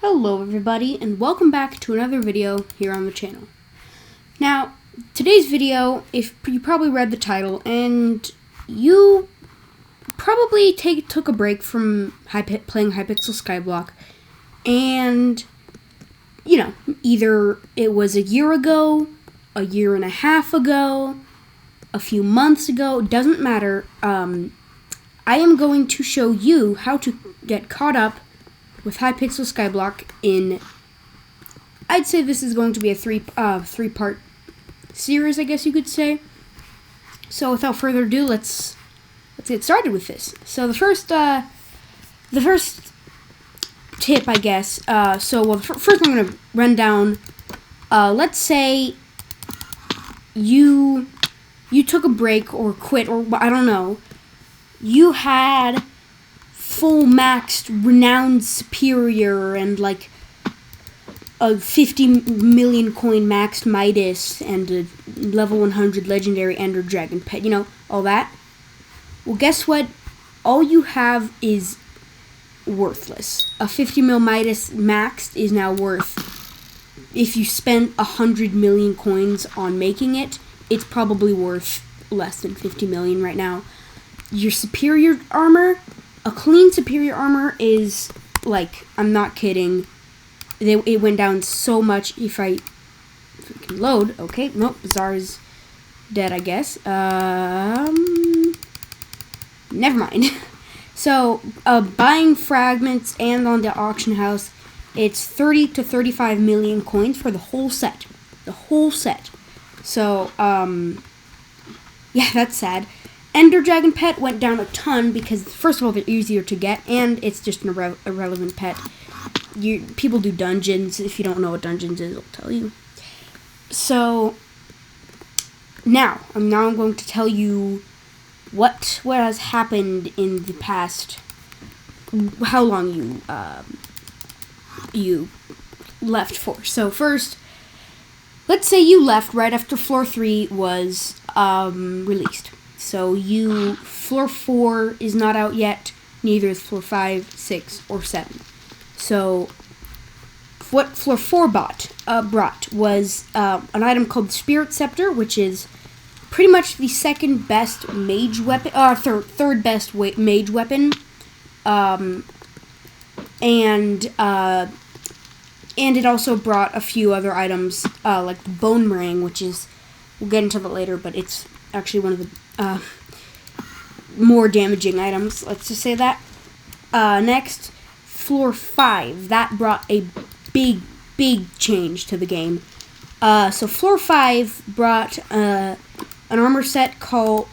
Hello everybody, and welcome back to another video here on the channel. Now, today's video, if you probably read the title, and you probably took a break from playing Hypixel Skyblock, and, you know, either it was a year ago, a year and a half ago, a few months ago, doesn't matter. I am going to show you how to get caught up with Hypixel Skyblock in, I'd say this is going to be a three-part series, I guess you could say. So without further ado, let's get started with this. So the first tip, I guess. First I'm going to run down. Let's say you took a break or quit, or I don't know. You had full maxed renowned superior and like a 50 million coin maxed Midas and a level 100 legendary ender dragon pet, you know, all that. Well, guess what? All you have is worthless. A 50 mil Midas maxed is now worth, if you spend 100 million coins on making it, it's probably worth less than 50 million right now. Your superior armor, a clean superior armor is, like, I'm not kidding, it went down so much. If I can load, okay, nope, Bazaar is dead, I guess. Never mind. So, buying fragments and on the auction house, it's 30 to 35 million coins for the whole set. The whole set. So, yeah, that's sad. Ender Dragon Pet went down a ton because, first of all, they're easier to get, and it's just an irrelevant pet. People do dungeons. If you don't know what dungeons is, I'll tell you. So, now I'm going to tell you what has happened in the past, how long you left for. So first, let's say you left right after Floor 3 was released. So Floor 4 is not out yet, neither is Floor 5, 6, or 7. So what Floor 4 brought was an item called the Spirit Scepter, which is pretty much the second best mage weapon, third best mage weapon, and it also brought a few other items, like the Bone Meringue, which is, we'll get into that later, but it's actually one of the more damaging items, let's just say that. Next, Floor 5, that brought a big change to the game. So Floor 5 brought an armor set called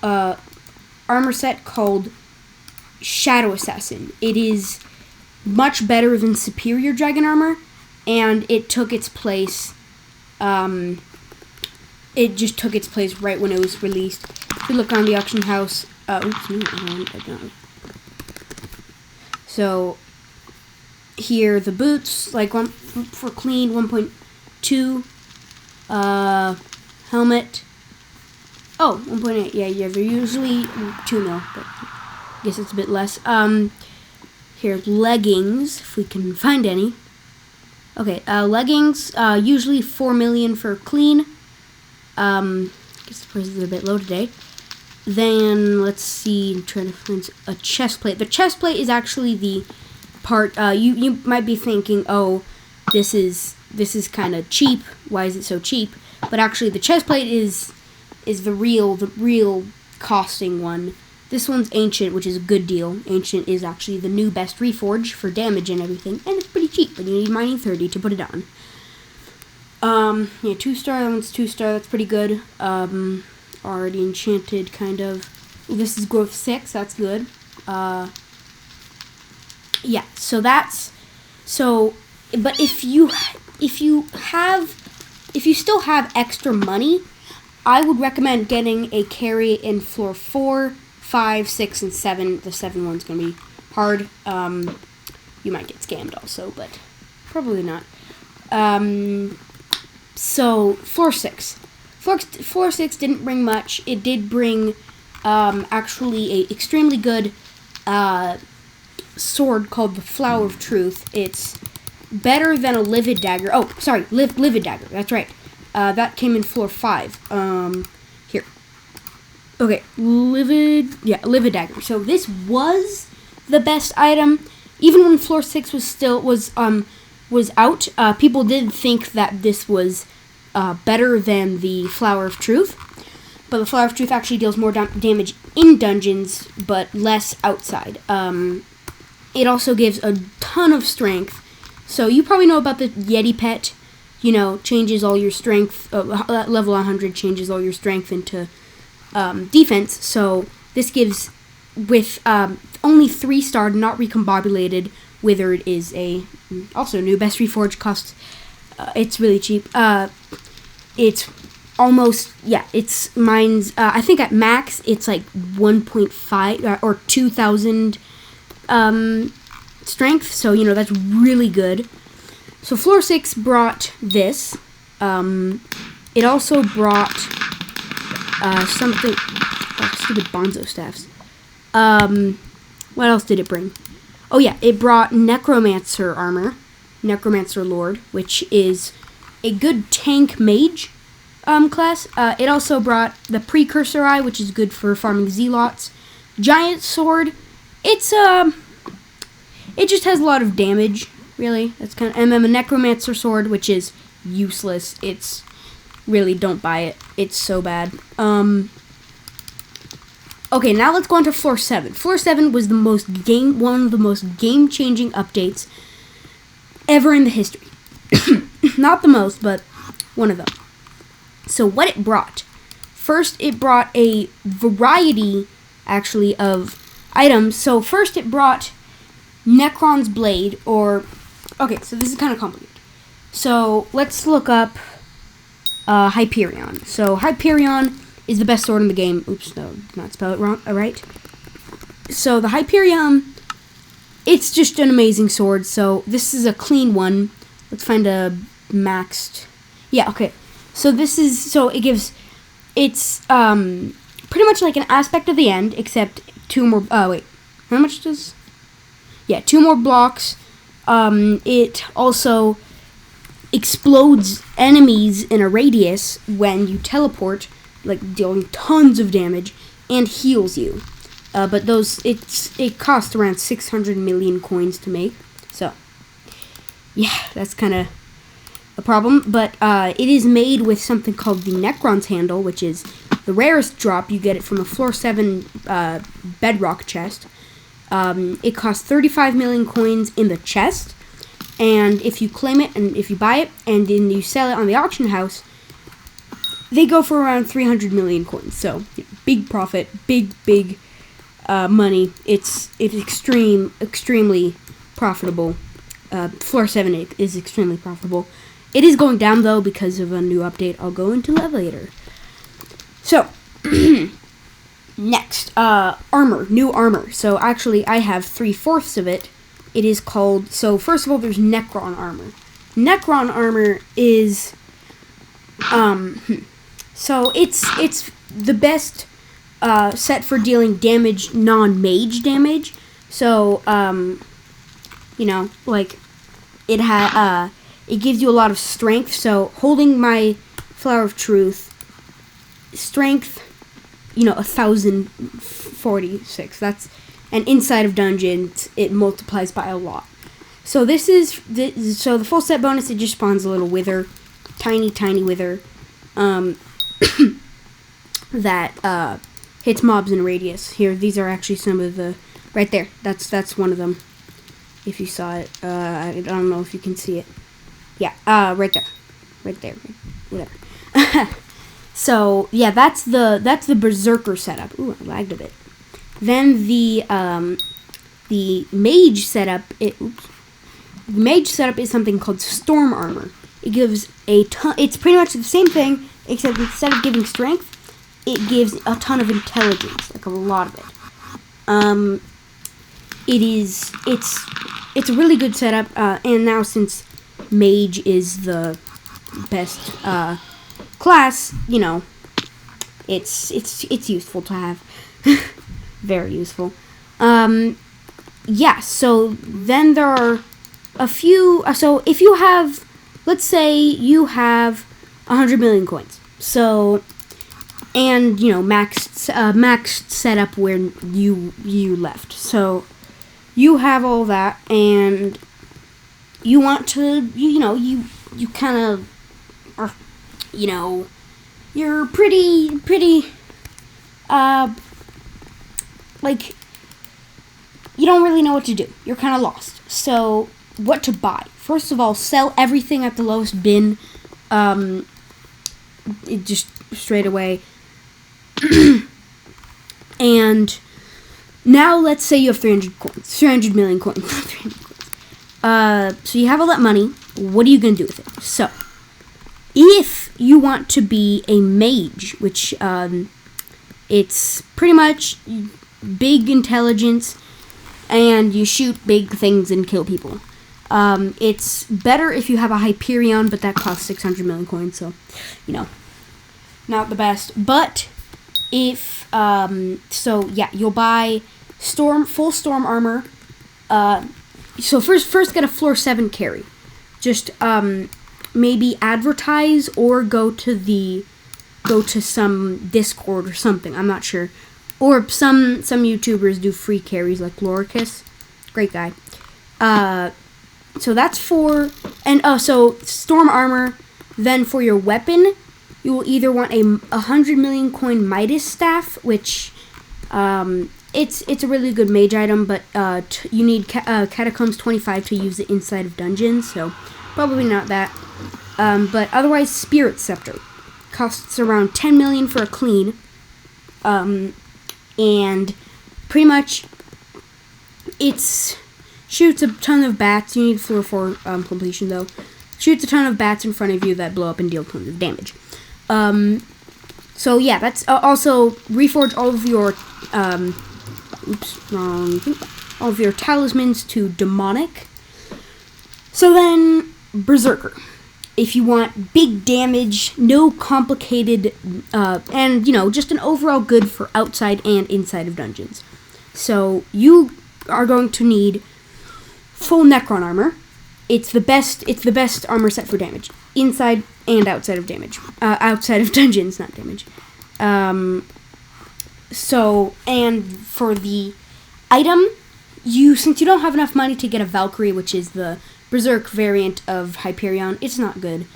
Shadow Assassin. It is much better than Superior Dragon Armor, and it took its place. It just took its place right when it was released. If you look on the auction house, oops, no, I don't. So here the boots, like one for clean 1.2, helmet. Oh, 1.8. Yeah, they're usually 2 mil, but I guess it's a bit less. Here, leggings, if we can find any. Okay, leggings, usually 4 million for clean. I guess the prices are a bit low today. Then, let's see, I'm trying to find a chest plate. The chest plate is actually the part, you might be thinking, oh, this is kind of cheap. Why is it so cheap? But actually, the chest plate is the real costing one. This one's Ancient, which is a good deal. Ancient is actually the new best reforge for damage and everything, and it's pretty cheap, but you need mining 30 to put it on. Yeah, 2-star, that one's 2-star, that's pretty good. Already enchanted, kind of. Ooh, this is growth 6, that's good. Yeah, but if you still have extra money, I would recommend getting a carry in Floor 4, 5, 6, and 7. The 7 one's gonna be hard. You might get scammed also, but probably not. So, Floor 6. Floor 6 didn't bring much. It did bring, actually, a extremely good, sword called the Flower of Truth. It's better than a livid dagger. Oh, sorry, livid dagger. That's right. That came in floor 5. Here. Okay, livid dagger. So this was the best item, even when floor 6 was out. People did think that this was better than the Flower of Truth, but the Flower of Truth actually deals more damage in dungeons, but less outside. It also gives a ton of strength. So you probably know about the Yeti pet. You know, changes all your strength. Level 100 changes all your strength into defense. So this gives, with only 3-star, not recombobulated, withered is also new. Best Reforged costs. It's really cheap. It's almost, it's mine's, I think at max it's like 1.5 or 2,000 strength, so you know that's really good. So floor 6 brought this. It also brought something, stupid bonzo staffs. What else did it bring? Oh yeah, it brought Necromancer armor, Necromancer Lord, which is a good tank mage class. It also brought the Precursor Eye, which is good for farming Zealots. Giant Sword, it just has a lot of damage, really. That's kind of, and then the Necromancer Sword, which is useless. It's really, don't buy it. It's so bad. Okay, now let's go on to floor 7. Floor 7 was one of the most game-changing updates ever in the history. Not the most, but one of them. So what it brought. First, it brought a variety, actually, of items. So first it brought Necron's Blade, okay, so this is kind of complicated. So let's look up Hyperion. So Hyperion is the best sword in the game. Oops, no, did not spell it wrong. All right. So the Hyperion, it's just an amazing sword. So this is a clean one. Let's find a maxed. Yeah, okay. So it's pretty much like an aspect of the end, except 2 more. Wait, how much does? Yeah, 2 more blocks. It also explodes enemies in a radius when you teleport, like dealing tons of damage, and heals you. But it costs around 600 million coins to make. So, yeah, that's kind of a problem. But it is made with something called the Necron's Handle, which is the rarest drop. You get it from a floor 7 bedrock chest. It costs 35 million coins in the chest, and if you claim it and if you buy it and then you sell it on the auction house, they go for around 300 million coins. So big profit, big money. It's extremely profitable. Floor 7 is extremely profitable. It is going down though because of a new update. I'll go into that later. So. Next, new armor. So actually, I have 3/4 of it. It is called, so first of all, there's Necron armor. Necron armor is, so it's the best, set for dealing damage, non-mage damage. So, you know, like, it gives you a lot of strength. So, holding my Flower of Truth, strength, you know, 1,046. That's, and inside of dungeons, it multiplies by a lot. So so the full set bonus, it just spawns a little wither, tiny wither, that hits mobs in radius. Here, these are actually some of the, right there. That's one of them. If you saw it, I don't know if you can see it. Yeah, right there, whatever. So, yeah, that's the Berserker setup. Ooh, I lagged a bit. Then the Mage setup, the Mage setup is something called Storm Armor. It gives it's pretty much the same thing, except instead of giving strength, it gives a ton of intelligence, like a lot of it. It's a really good setup, and now since Mage is the best, class, you know, it's useful to have. Very useful. Yeah, so then there are So if you have, let's say you have 100 million coins. So, and maxed setup where you left. So you have all that, and you want to, you kind of, you're pretty, like, you don't really know what to do. You're kind of lost. So, what to buy? First of all, sell everything at the lowest bin, just straight away. And now let's say you have 300 million coins, not 300 coins. So you have all that money. What are you going to do with it? So, if you want to be a mage, which, it's pretty much big intelligence, and you shoot big things and kill people. It's better if you have a Hyperion, but that costs 600 million coins, so, not the best. But if, you'll buy full storm armor. So first get a floor 7 carry. Just, maybe advertise or go to some Discord or something. I'm not sure. Or some YouTubers do free carries like Loricus. Great guy. So that's so storm armor. Then for your weapon, you will either want a 100 million coin Midas staff, which it's a really good mage item, but you need Catacombs 25 to use it inside of dungeons, so probably not that. But otherwise, Spirit Scepter costs around 10 million for a clean, and pretty much it's shoots a ton of bats. You need floor 4 completion though. Shoots a ton of bats in front of you that blow up and deal tons of damage. So yeah, that's also reforge all of your all of your talismans to demonic. So then Berserker. If you want big damage, no complicated, and just an overall good for outside and inside of dungeons. So you are going to need full Necron armor. It's the best armor set for damage, inside and outside of outside of dungeons, not damage. So, and for the item, since you don't have enough money to get a Valkyrie, which is the Berserk variant of Hyperion, it's not good,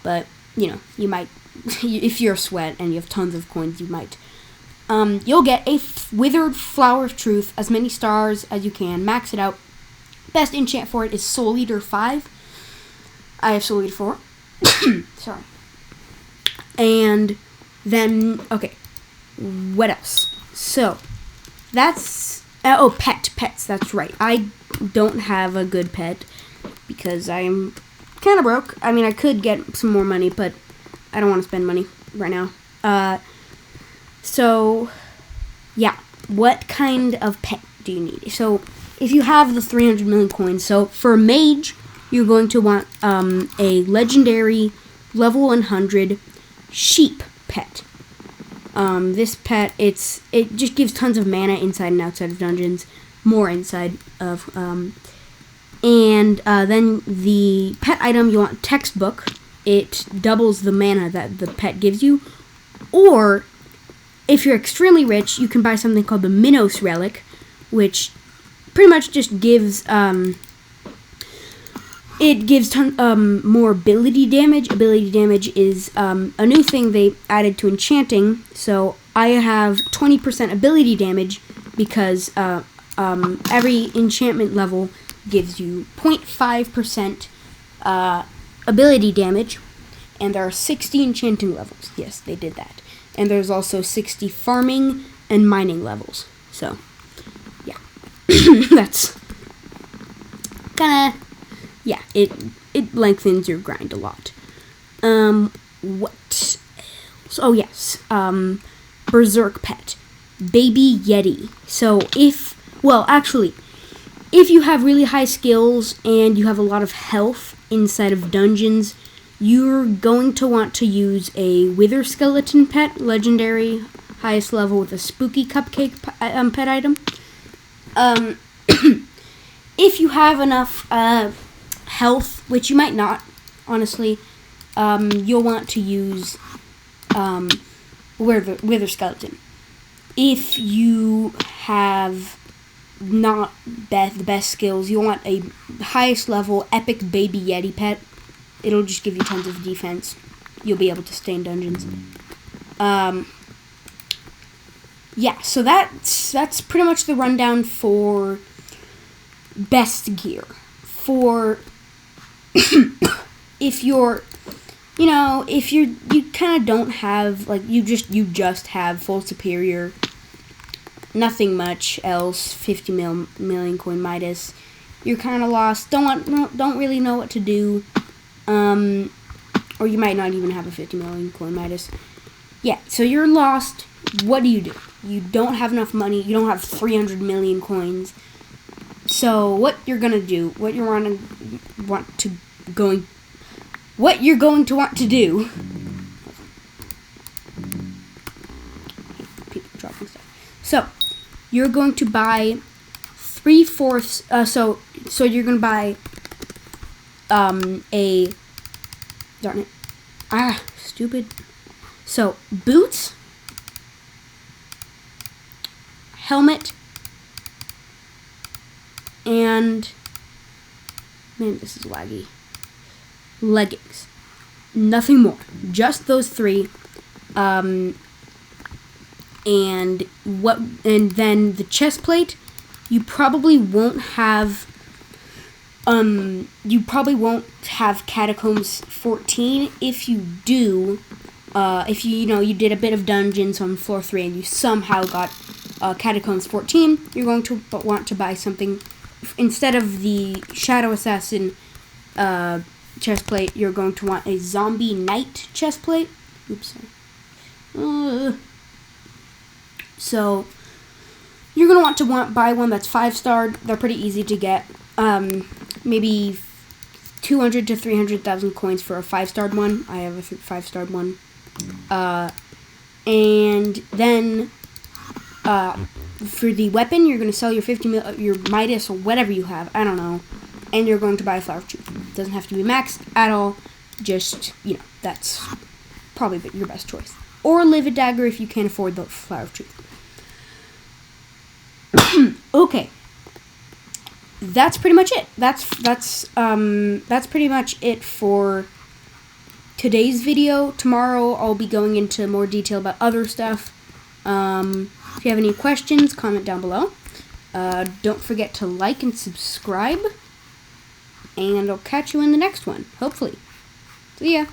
but you might, if you're a sweat and you have tons of coins, you might. You'll get a withered flower of truth, as many stars as you can, max it out. Best enchant for it is Soul Eater 5. I have Soul Eater 4. Sorry. And then, okay, what else? So, that's, pets, that's right. I don't have a good pet, because I'm kind of broke. I mean, I could get some more money, but I don't want to spend money right now. So, yeah, what kind of pet do you need? So, if you have the 300 million coins, so for a mage, you're going to want a legendary level 100 sheep pet. This pet, it just gives tons of mana inside and outside of dungeons, more inside of, and then the pet item, you want textbook. It doubles the mana that the pet gives you. Or, if you're extremely rich, you can buy something called the Minos Relic, which pretty much just gives, it gives more ability damage. Ability damage is a new thing they added to enchanting. So I have 20% ability damage because every enchantment level gives you 0.5% ability damage, and there are 60 enchanting levels. Yes, they did that. And there's also 60 farming and mining levels. So, yeah. That's kind of, yeah, it lengthens your grind a lot. What else? Oh, yes. Berserk pet. Baby Yeti. So, if you have really high skills and you have a lot of health inside of dungeons, you're going to want to use a Wither Skeleton pet, legendary, highest level with a spooky cupcake pet item. If you have enough health, which you might not, honestly, you'll want to use wither skeleton. If you have not the best skills, you want a highest level epic baby yeti pet. It'll just give you tons of defense. You'll be able to stay in dungeons. Yeah, so that's pretty much the rundown for best gear. For if you're, if you kind of don't have, like, you just have full superior, nothing much else, 50 million coin Midas, you're kind of lost, don't really know what to do, or you might not even have a 50 million coin Midas. Yeah, so you're lost. What do? You don't have enough money. You don't have 300 million coins. So what you're gonna do, what you're going to want to do. People dropping stuff. So you're going to buy 3/4. So you're gonna buy a, darn it, stupid. So boots, helmet, and, man, this is laggy, leggings. Nothing more. Just those three. And then the chest plate, you probably won't have Catacombs 14. If you do, if you did a bit of dungeons on floor 3 and you somehow got Catacombs 14, you're going to want to buy something. Instead of the Shadow Assassin chestplate, you're going to want a Zombie Knight chestplate. Oops, sorry. So you're going to want to buy one that's 5-starred. They're pretty easy to get. Maybe 200 to 300,000 coins for a 5-starred one. I have a 5-starred one. And then for the weapon, you're going to sell your your Midas or whatever you have, I don't know, and you're going to buy a Flower of Truth. It doesn't have to be maxed at all, just, that's probably your best choice. Or Live a Dagger if you can't afford the Flower of Truth. Okay. That's pretty much it. That's pretty much it for today's video. Tomorrow I'll be going into more detail about other stuff. If you have any questions, comment down below. Don't forget to like and subscribe. And I'll catch you in the next one, hopefully. See ya.